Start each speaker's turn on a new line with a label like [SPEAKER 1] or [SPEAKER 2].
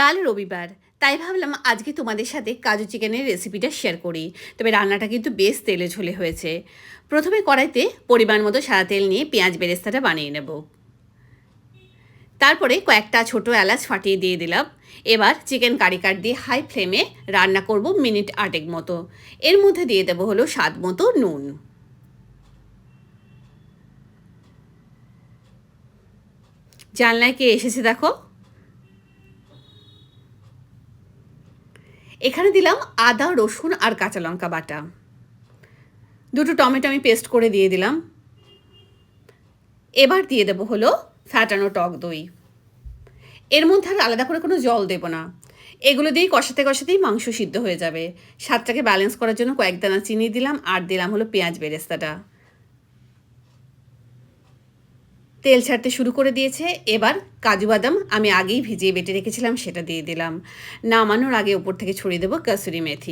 [SPEAKER 1] কাল রবিবার, তাই ভাবলাম আজকে তোমাদের সাথে কাজু চিকেনের রেসিপিটা শেয়ার করি। তবে রান্নাটা কিন্তু বেশ তেলে ঝোলে হয়েছে। প্রথমে কড়াইতে পরিমাণ মতো সাদা তেল নিয়ে পেঁয়াজ বেরেস্তাটা বানিয়ে নেব। তারপরে কয়েকটা ছোট এলাচ ফাটিয়ে দিয়ে দিলাম। এবার চিকেন কারি কাট দিয়ে হাই ফ্লেমে রান্না করব মিনিট 8 মতো। এর মধ্যে দিয়ে দেবো হলো স্বাদ মতো নুন। জানলায় কে এসেছে দেখো। এখানে দিলাম আদা, রসুন আর কাঁচা লঙ্কা বাটা। দুটো টমেটো আমি পেস্ট করে দিয়ে দিলাম। এবার দিয়ে দেবো হলো ফ্যাটানো টক দই। এর মধ্যে আর আলাদা করে কোনো জল দেবো না। এগুলো দিয়েই কষাতে কষাতেই মাংস সিদ্ধ হয়ে যাবে। স্বাদটাকে ব্যালেন্স করার জন্য কয়েক দানা চিনি দিলাম আর দিলাম হলো পেঁয়াজ বেরেস্তাটা। তেল ছাড়তে শুরু করে দিয়েছে। এবার কাজু বাদাম আমি আগেই ভিজিয়ে বেটে রেখেছিলাম, সেটা দিয়ে দিলাম। নামানোর আগে ওপর থেকে ছড়িয়ে দেবো কাসুরি মেথি।